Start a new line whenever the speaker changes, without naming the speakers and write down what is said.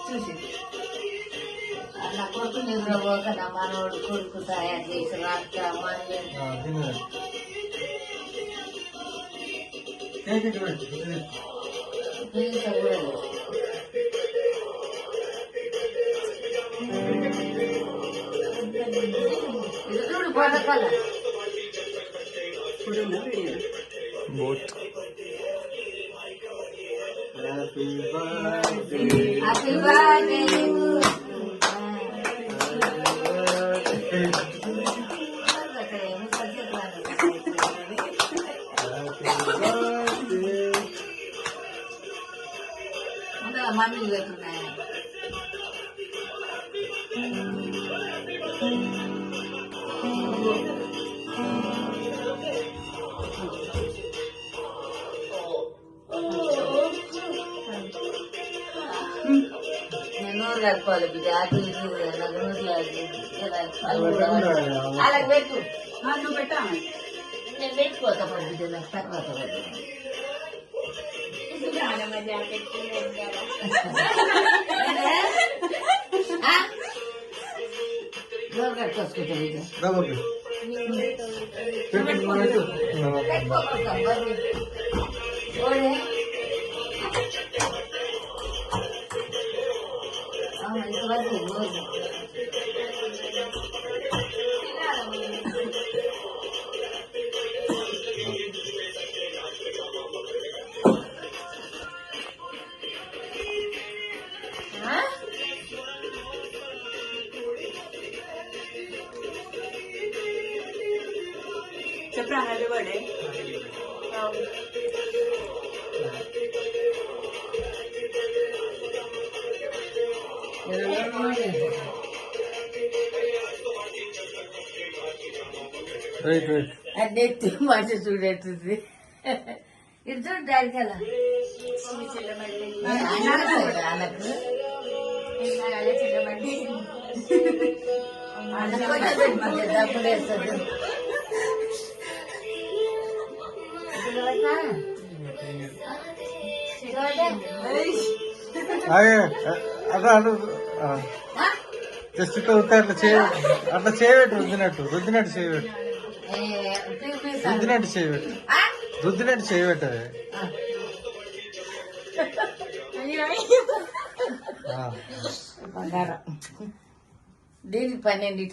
చూసి నా కొడుకు నిద్రపోక నా మనోడు కొడుకు తయారు చేసి రాక ఇది పథకాల
బోట్
హ్యాపీ బర్త్డే మమ్మీ పెట్టున్నాయి నూరు కలుపుకోవాలి బిడ్డ అటు ఇటు అలా పెట్టు నువ్వు పెట్టా నేను పెట్టుకోతా బిడ్డ నాకు తర్వాత నూరు కట్టుకొచ్చుకుంటా
చెప్పరా హ్యాపీ బర్త్డే
నెత్తి మంచి చూడేస్తుంది ఇది చూడు దానికి అలా డబ్బులు వేస్తుంది
జస్ట్ అట్లా చేయబెట్టు రుద్దినట్టు చేయబెట్టు రుద్దినట్టు చేయబెట్టు
బంగారం దీనికి 12